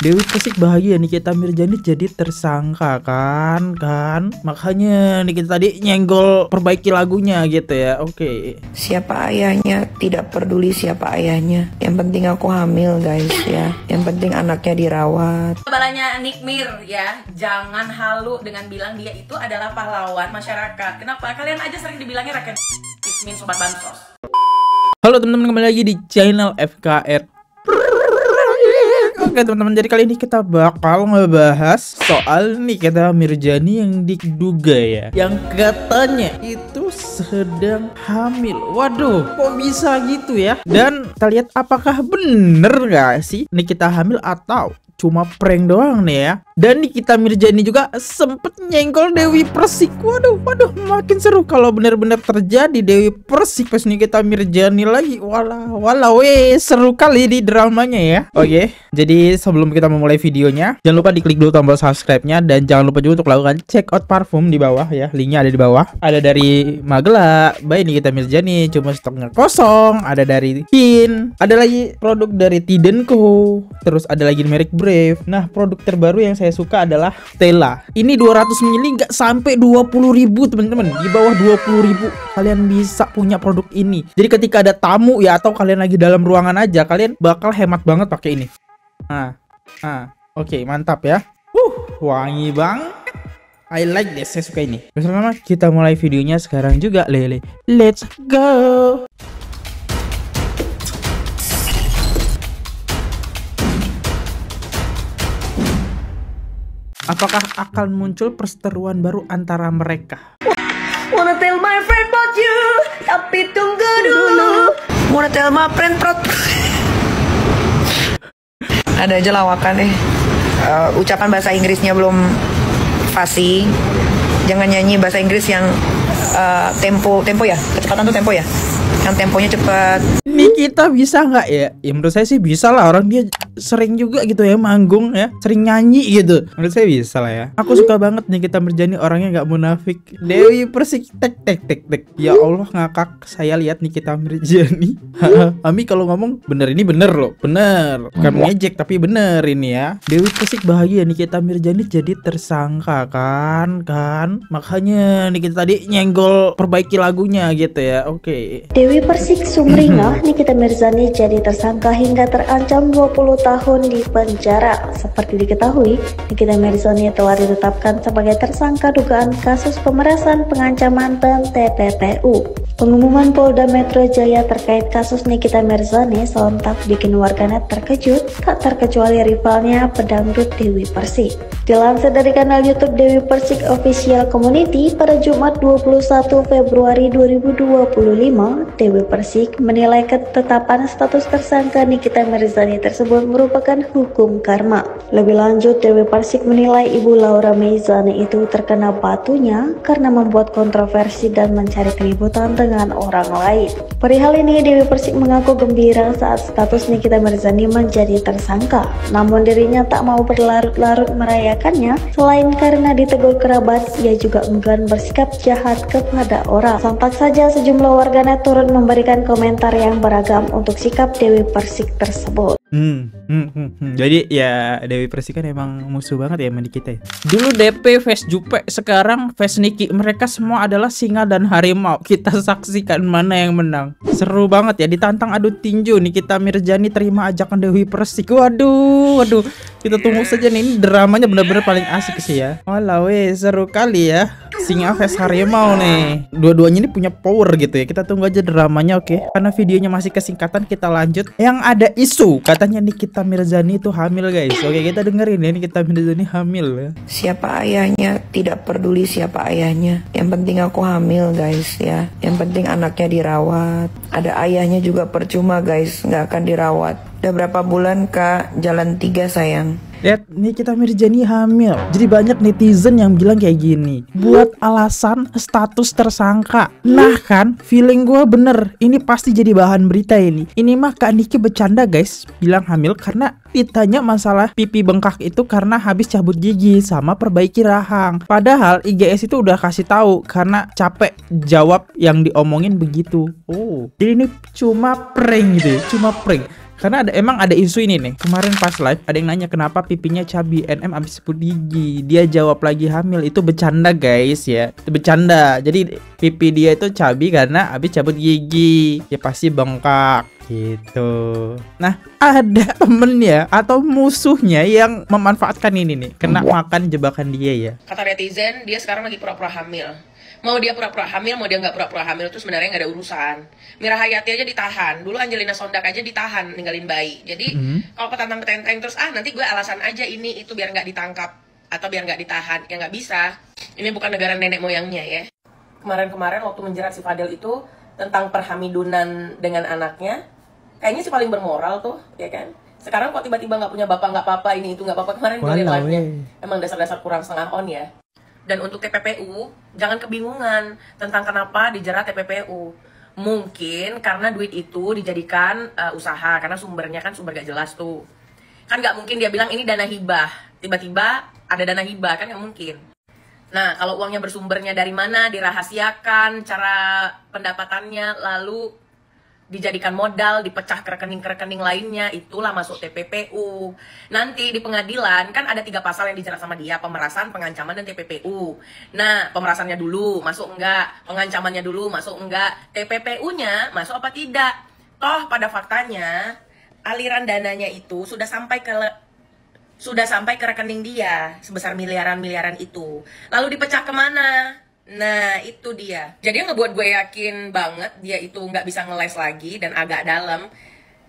Dewi Persik bahagia Nikita Mirzani jadi tersangka kan. Makanya Nikita tadi nyenggol perbaiki lagunya gitu ya. Oke. Siapa ayahnya, tidak peduli siapa ayahnya. Yang penting aku hamil guys ya. Yang penting anaknya dirawat. Balanya Nikmir ya, jangan halu dengan bilang dia itu adalah pahlawan masyarakat. Kenapa? Kalian aja sering dibilangnya rakyat Ismin sobat bansos. Halo teman-teman, kembali lagi di channel FKR. Oke teman-teman, jadi kali ini kita bakal ngebahas soal Nikita Mirzani yang diduga ya, yang katanya itu sedang hamil. Waduh, kok bisa gitu ya? Dan kita lihat apakah bener gak sih Nikita hamil atau cuma prank doang nih ya. Dan Nikita Mirzani juga sempet nyenggol Dewi Persik. Waduh, makin seru kalau benar-benar terjadi Dewi Persik pas Nikita Mirzani lagi. Walau seru kali di dramanya ya. Oke, jadi sebelum kita memulai videonya, jangan lupa diklik dulu tombol subscribe-nya dan jangan lupa juga untuk lakukan check out parfum di bawah ya. Linknya ada di bawah. Ada dari Magela by Nikita Mirzani, cuma stoknya kosong. Ada dari Hin, ada lagi produk dari Tidenko, terus ada lagi merek Brave. Nah, produk terbaru yang saya suka adalah Stella. Ini 200 ml nggak sampai 20.000 teman-teman. Di bawah 20.000 kalian bisa punya produk ini. Jadi ketika ada tamu ya, atau kalian lagi dalam ruangan aja, kalian bakal hemat banget pakai ini. Oke, mantap ya. Wangi banget. I like this, saya suka ini. Bersama kita mulai videonya sekarang juga, Lele. Let's go. Apakah akan muncul perseteruan baru antara mereka? Wanna tell my friend about you, tapi tunggu dulu. Wanna tell my friend about... Ada aja lawakan ucapan bahasa Inggrisnya belum fasih. Jangan nyanyi bahasa Inggris yang tempo ya, kecepatan tuh tempo ya, yang temponya cepat. Nikita bisa nggak ya? Ya menurut saya sih bisa lah, orang dia sering juga gitu ya manggung ya, sering nyanyi gitu. Menurut saya bisa lah ya. Aku suka banget Nikita Mirzani, orangnya nggak munafik. Dewi Persik tek. Ya Allah, ngakak saya lihat Nikita Mirzani. Ami kalau ngomong bener, ini bener loh, bener, bukan ngejek tapi bener ini ya. Dewi Persik bahagia Nikita Mirzani jadi tersangka kan. Makanya Nikita tadi nyenggol perbaiki lagunya gitu ya. Oke. Dewi Persik sumringah Nikita Mirzani jadi tersangka hingga terancam 20 tahun di penjara. Seperti diketahui, Nikita Mirzani telah ditetapkan sebagai tersangka dugaan kasus pemerasan, pengancaman, dan TPPU. Pengumuman Polda Metro Jaya terkait kasus Nikita Mirzani sontak bikin warganet terkejut, tak terkecuali rivalnya pedangdut Dewi Persik. Dilansir dari kanal YouTube Dewi Persik Official Community pada Jumat 21 Februari 2025, Dewi Persik menilai ketetapan status tersangka Nikita Mirzani tersebut merupakan hukum karma. Lebih lanjut, Dewi Persik menilai Ibu Laura Meizani itu terkena batunya karena membuat kontroversi dan mencari keributan dengan orang lain. Perihal ini, Dewi Persik mengaku gembira saat status Nikita Mirzani menjadi tersangka. Namun dirinya tak mau berlarut-larut merayakannya. Selain karena ditegur kerabat, ia juga enggan bersikap jahat kepada orang. Sontak saja sejumlah warganet turut memberikan komentar yang beragam untuk sikap Dewi Persik tersebut. Jadi ya Dewi Persik kan emang musuh banget ya sama kita ya. Dulu DP face Jupe, sekarang face Niki. Mereka semua adalah singa dan harimau. Kita saksikan mana yang menang. Seru banget ya, ditantang adu tinju. Nikita Mirzani terima ajakan Dewi Persik. Waduh. Kita tunggu saja nih, ini dramanya benar-benar paling asik sih ya. Walau seru kali ya. Singa vs harimau nih. Dua-duanya ini punya power gitu ya. Kita tunggu aja dramanya, oke. Karena videonya masih kesingkatan, kita lanjut. Yang ada isu katanya Nikita Mirzani itu hamil guys. Oke, kita dengerin ya, Nikita Mirzani hamil ya. Siapa ayahnya, tidak peduli siapa ayahnya. Yang penting aku hamil guys ya. Yang penting anaknya dirawat. Ada ayahnya juga percuma guys, nggak akan dirawat. Udah berapa bulan kak? Jalan 3 sayang. Lihat, Nikita Mirzani hamil. Jadi banyak netizen yang bilang kayak gini, buat alasan status tersangka. Nah kan, feeling gue bener, ini pasti jadi bahan berita ini. Ini mah Kak Niki bercanda guys, bilang hamil karena ditanya masalah pipi bengkak itu karena habis cabut gigi sama perbaiki rahang. Padahal IGS itu udah kasih tahu karena capek jawab yang diomongin begitu. Oh, jadi ini cuma prank gitu ya, cuma prank. Karena emang ada isu ini nih. Kemarin pas live ada yang nanya kenapa pipinya cabi, NM abis sebut gigi. Dia jawab lagi hamil. Itu bercanda guys ya. Itu bercanda. Jadi pipi dia itu cabi karena abis cabut gigi. Ya pasti bengkak gitu. Nah, ada temennya atau musuhnya yang memanfaatkan ini nih, kena makan jebakan dia ya. Kata netizen, dia sekarang lagi pura-pura hamil. Mau dia pura-pura hamil, mau dia nggak pura-pura hamil itu sebenarnya nggak ada urusan. Mira Hayati aja ditahan, dulu Angelina Sondak aja ditahan ninggalin bayi. Jadi kalau petantang-petenteng terus nanti gue alasan aja ini itu biar nggak ditangkap atau biar nggak ditahan, ya nggak bisa. Ini bukan negara nenek moyangnya ya. Kemarin-kemarin waktu menjerat si Fadel itu tentang perhamidunan dengan anaknya, kayaknya sih paling bermoral tuh, ya kan? Sekarang kok tiba-tiba nggak punya bapak, nggak apa-apa, ini itu nggak apa-apa. Kemarin gue liat live-nya, emang dasar-dasar kurang setengah on ya. Dan untuk TPPU, jangan kebingungan tentang kenapa dijerat TPPU. Mungkin karena duit itu dijadikan usaha, karena sumbernya kan sumber gak jelas tuh. Kan gak mungkin dia bilang ini dana hibah, tiba-tiba ada dana hibah, kan gak mungkin. Nah, kalau uangnya bersumbernya dari mana, dirahasiakan, cara pendapatannya, lalu dijadikan modal, dipecah ke rekening-rekening lainnya, itulah masuk TPPU. Nanti di pengadilan kan ada 3 pasal yang dijerat sama dia, pemerasan, pengancaman, dan TPPU. Nah, pemerasannya dulu masuk enggak, pengancamannya dulu masuk enggak, TPPU-nya masuk apa tidak. Toh pada faktanya aliran dananya itu sudah sampai ke rekening dia sebesar miliaran-miliaran itu. Lalu dipecah kemana? Nah, itu dia. Jadi yang ngebuat gue yakin banget dia itu nggak bisa ngeles lagi dan agak dalam.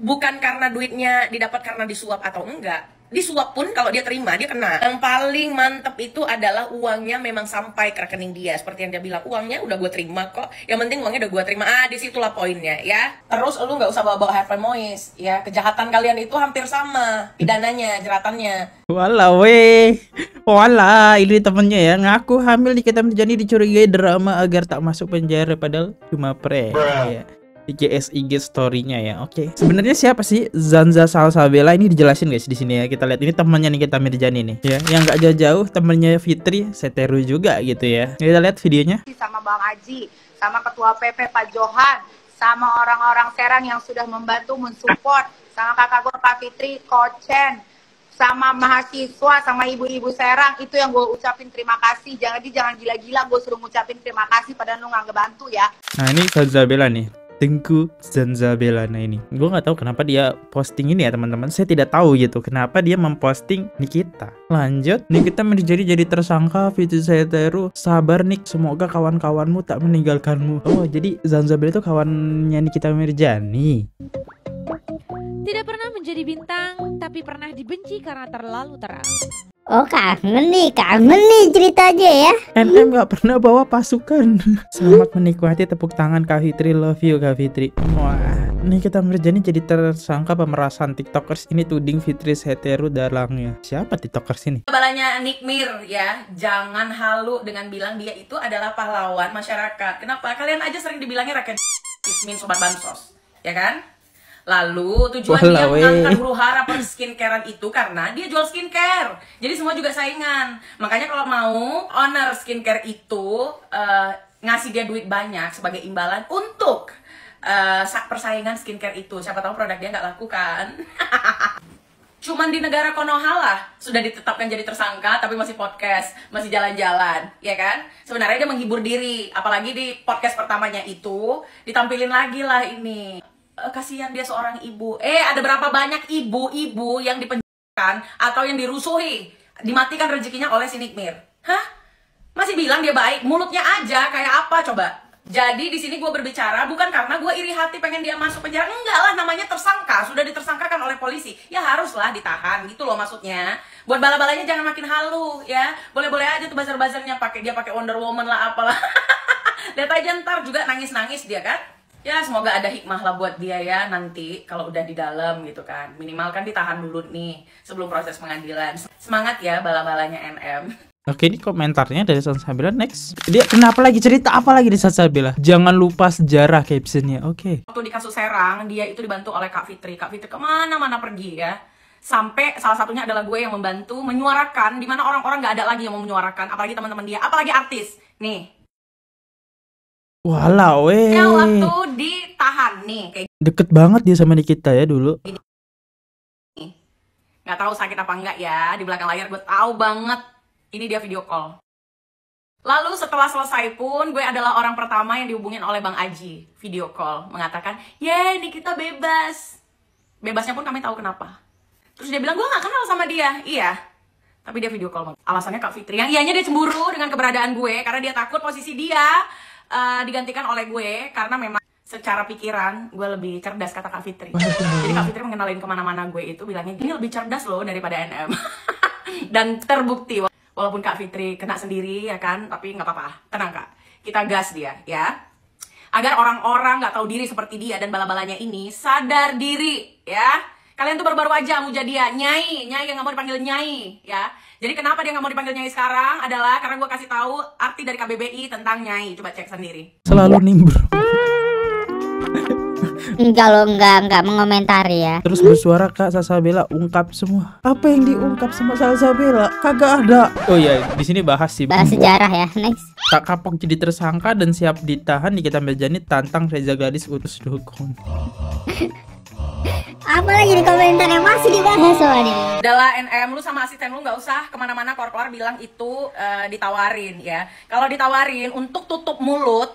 Bukan karena duitnya didapat karena disuap atau enggak. Disuap pun kalau dia terima, dia kena. Yang paling mantep itu adalah uangnya memang sampai ke rekening dia. Seperti yang dia bilang, uangnya udah gue terima kok. Yang penting uangnya udah gue terima. Disitulah poinnya ya. Terus lu nggak usah bawa-bawa Harvey Mois ya. Kejahatan kalian itu hampir sama pidananya, jeratannya. Walah weh. Walah, ini temennya ya ngaku hamil Nikita Mirzani dicurigai drama agar tak masuk penjara padahal cuma prank ya. Di IG story-nya ya. Oke. Sebenarnya siapa sih Zanza Salsabila ini dijelasin guys di sini ya. Kita lihat ini temannya Nikita Mirzani nih ya. Yang nggak jauh-jauh temennya Fitri Seteru juga gitu ya. Kita lihat videonya. Sama Bang Aji, sama Ketua PP Pak Johan, sama orang-orang Serang yang sudah membantu mensupport, sama kakak gue Pak Fitri, Kochen, sama mahasiswa, sama ibu-ibu Serang, itu yang gue ucapin terima kasih. Jangan gila-gila gue suruh ngucapin terima kasih padahal lu nggak ngebantu ya. Nah ini Salsabila nih, Tengku Zanzabela. Nah ini gue nggak tahu kenapa dia posting ini ya teman-teman. Saya tidak tahu gitu kenapa dia memposting Nikita. Lanjut, Nikita Mirzani jadi tersangka, Fitri Seteru sabar Nik, semoga kawan-kawanmu tak meninggalkanmu. Oh jadi Zanzabela itu kawannya Nikita Mirzani. Tidak pernah menjadi bintang, tapi pernah dibenci karena terlalu terang. Oh kangen nih ceritanya ya. NM gak pernah bawa pasukan. Selamat menikmati tepuk tangan Kak Fitri, love you Kak Fitri. Wah, Nikita Mirzani jadi tersangka pemerasan TikTokers ini tuding Fitri Seteru dalangnya. Siapa TikTokers ini? Balanya Nikmir ya, jangan halu dengan bilang dia itu adalah pahlawan masyarakat. Kenapa? Kalian aja sering dibilangnya rakyat Ismin sobat bansos, ya kan? Lalu tujuan dia mengangkat huru hara skincare itu karena dia jual skincare. Jadi semua juga saingan. Makanya kalau mau owner skincare itu ngasih dia duit banyak sebagai imbalan untuk persaingan skincare itu. Siapa tahu produk dia nggak laku kan? Cuman di negara Konoha lah sudah ditetapkan jadi tersangka tapi masih podcast, masih jalan-jalan, ya kan? Sebenarnya dia menghibur diri, apalagi di podcast pertamanya itu ditampilin lagi lah ini. Kasihan dia seorang ibu. Ada berapa banyak ibu-ibu yang dipenjarakan atau yang dirusuhi, dimatikan rezekinya oleh si Nikmir? Hah? Masih bilang dia baik, mulutnya aja kayak apa coba? Jadi di sini gue berbicara bukan karena gue iri hati pengen dia masuk penjara, enggak lah, namanya tersangka, sudah ditersangkakan oleh polisi, ya haruslah ditahan gitu loh maksudnya. Buat bala-balanya jangan makin halu ya, boleh-boleh aja tuh buzzer-buzzernya dia pakai Wonder Woman lah apalah. Lihat aja ntar juga nangis-nangis dia kan. Ya semoga ada hikmah lah buat dia ya nanti kalau udah di dalam gitu kan. Minimal kan ditahan dulu nih sebelum proses pengadilan. Semangat ya bala-balanya NM. Oke, ini komentarnya dari Salsabila. Next, dia kenapa lagi cerita apa lagi di Salsabila? Jangan lupa sejarah captionnya. Oke. Waktu di kasus Serang dia itu dibantu oleh Kak Fitri. Kak Fitri kemana-mana pergi ya. Sampai salah satunya adalah gue yang membantu menyuarakan di mana orang-orang nggak ada lagi yang mau menyuarakan, apalagi teman-teman dia, apalagi artis. Nih. Walau waktu ditahan nih kayak deket banget dia sama Nikita ya dulu. Nggak tahu sakit apa enggak ya, di belakang layar gue tahu banget. Ini dia video call. Lalu setelah selesai pun, gue adalah orang pertama yang dihubungin oleh Bang Aji. Video call, mengatakan, "Yeay, Nikita bebas." Bebasnya pun kami tahu kenapa. Terus dia bilang, "Gue gak kenal sama dia." Iya, tapi dia video call. Alasannya Kak Fitri, yang ianya dia cemburu dengan keberadaan gue, karena dia takut posisi dia digantikan oleh gue, karena memang secara pikiran gue lebih cerdas, kata Kak Fitri. Jadi Kak Fitri mengenalin kemana-mana gue itu bilangnya, "Ini lebih cerdas loh daripada NM." Dan terbukti, walaupun Kak Fitri kena sendiri ya kan, tapi nggak apa-apa, tenang Kak, kita gas dia ya, agar orang-orang nggak tahu diri seperti dia dan bala-balanya ini sadar diri ya. Kalian tuh baru-baru aja muja dia, nyai yang nggak mau dipanggil nyai ya. Jadi kenapa dia nggak mau dipanggil nyai sekarang adalah karena gue kasih tahu arti dari KBBI tentang nyai. Coba cek sendiri. Selalu nimbrung. Enggak lo, enggak mengomentari ya. Terus bersuara Kak Salsabella ungkap semua. Apa yang diungkap sama Salsabella? Kagak ada. Oh ya, di sini bahas sih. Bahas sejarah ya, next. Tak kapok jadi tersangka dan siap ditahan, Nikita Mirzani tantang Reza Gadis utus dukun. Apalagi di komentar yang masih dibahas soalnya. Adalah NM, lu sama asisten lu nggak usah kemana-mana keluar bilang itu ditawarin ya. Kalau ditawarin untuk tutup mulut,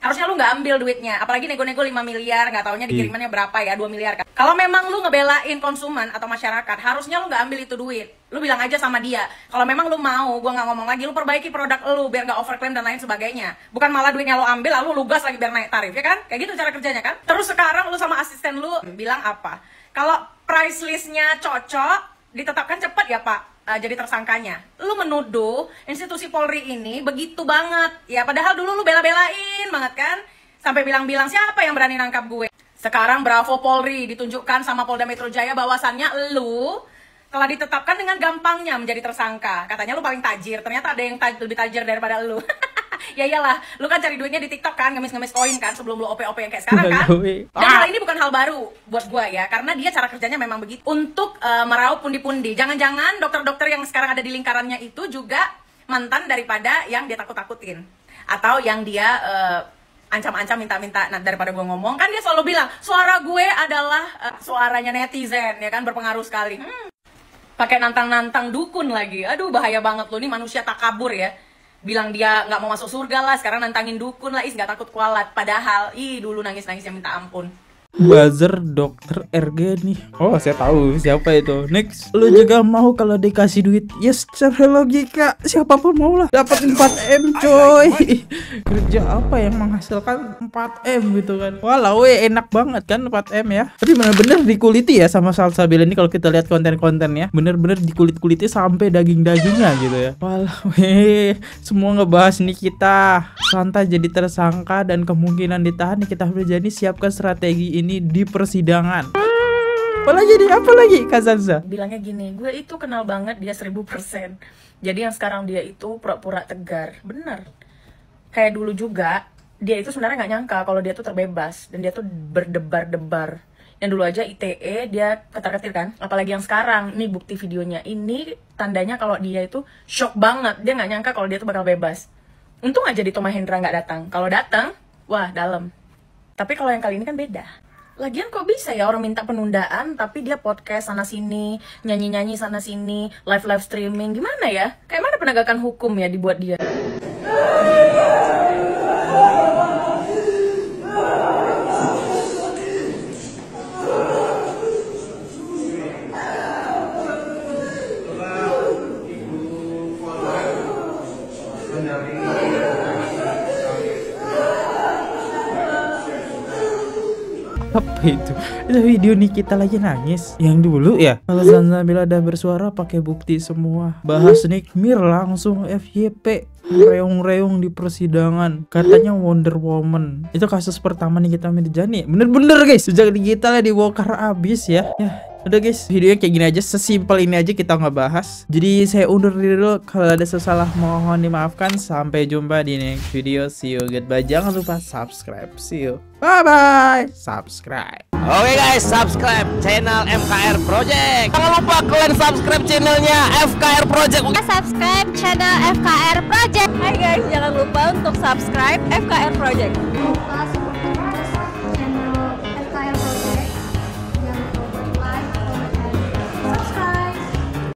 harusnya lu nggak ambil duitnya, apalagi nego-nego 5 miliar, nggak taunya dikirimannya berapa ya, 2 miliar kan. Kalau memang lu ngebelain konsumen atau masyarakat, harusnya lu nggak ambil itu duit. Lu bilang aja sama dia, kalau memang lu mau, gua nggak ngomong lagi, lu perbaiki produk lu biar nggak overclaim dan lain sebagainya. Bukan malah duitnya lu ambil lalu lu gas lagi biar naik tarif, ya kan? Kayak gitu cara kerjanya kan. Terus sekarang lu sama asisten lu bilang apa? Kalau price listnya cocok, ditetapkan cepat ya Pak. Jadi tersangkanya, lu menuduh institusi Polri ini begitu banget ya, padahal dulu lu bela-belain banget kan, sampai bilang-bilang siapa yang berani nangkap gue. Sekarang bravo Polri, ditunjukkan sama Polda Metro Jaya bahwasannya lu telah ditetapkan dengan gampangnya menjadi tersangka. Katanya lu paling tajir, ternyata ada yang lebih tajir daripada lu. Ya iyalah, lu kan cari duitnya di TikTok kan, ngemis-ngemis koin kan, sebelum lu OP-OP yang kayak sekarang kan. Dan hal ini bukan hal baru buat gua ya, karena dia cara kerjanya memang begitu. Untuk meraup pundi-pundi. Jangan-jangan dokter-dokter yang sekarang ada di lingkarannya itu juga mantan daripada yang dia takut-takutin. Atau yang dia ancam-ancam minta-minta. Nah, daripada gua ngomong, kan dia selalu bilang, suara gue adalah suaranya netizen, ya kan, berpengaruh sekali. Pakai nantang-nantang dukun lagi. Aduh, bahaya banget lu, nih manusia takabur ya. Bilang dia nggak mau masuk surga lah, sekarang nantangin dukun lah, nggak takut kualat. Padahal, dulu nangis-nangisnya minta ampun. Buzzer Dokter RG nih. Oh, saya tahu siapa itu. Next, lu juga mau kalau dikasih duit? Yes, secara logika siapapun mau lah. Dapat 4M coy. Kerja apa yang menghasilkan 4M gitu kan? Walau enak banget kan 4M ya. Tapi bener-bener dikuliti ya sama Salsabella ini kalau kita lihat konten-kontennya. Bener-bener dikulit-kuliti sampai daging-dagingnya gitu ya. Walau semua ngebahas nih kita. Santai jadi tersangka dan kemungkinan ditahan, Nikita Mirzani siapkan strategi ini di persidangan. Apalagi Kak Zanza? Bilangnya gini, gue itu kenal banget dia 1000%. Jadi yang sekarang dia itu pura-pura tegar. Bener. Kayak dulu juga, dia itu sebenarnya nggak nyangka kalau dia tuh terbebas. Dan dia tuh berdebar-debar. Yang dulu aja ITE dia ketar-ketir kan. Apalagi yang sekarang, nih bukti videonya. Ini tandanya kalau dia itu shock banget. Dia nggak nyangka kalau dia tuh bakal bebas. Untung aja Dito Mahendra nggak datang. Kalau datang, wah dalam. Tapi kalau yang kali ini kan beda. Lagian kok bisa ya orang minta penundaan tapi dia podcast sana sini, nyanyi-nyanyi sana sini, live streaming, gimana ya? Kayak mana penegakan hukum ya dibuat dia? Apa itu? Itu video Nikita lagi nangis yang dulu ya. Kalau Salsabella udah bersuara pakai bukti semua. Bahas Nikmir langsung FYP. Reung-reung di persidangan. Katanya Wonder Woman. Itu kasus pertama Nikita Mirzani. Bener-bener guys, sejak digitalnya dibongkar abis ya. Udah guys, videonya kayak gini aja, sesimpel ini aja kita ngebahas. Jadi saya undur diri dulu, kalau ada sesalah mohon dimaafkan. Sampai jumpa di next video, see you, goodbye. Jangan lupa subscribe, see you, bye bye, subscribe. Oke guys, subscribe channel FKR Project. Jangan lupa kalian subscribe channelnya FKR Project. Subscribe channel FKR Project. Hai guys, jangan lupa untuk subscribe FKR Project.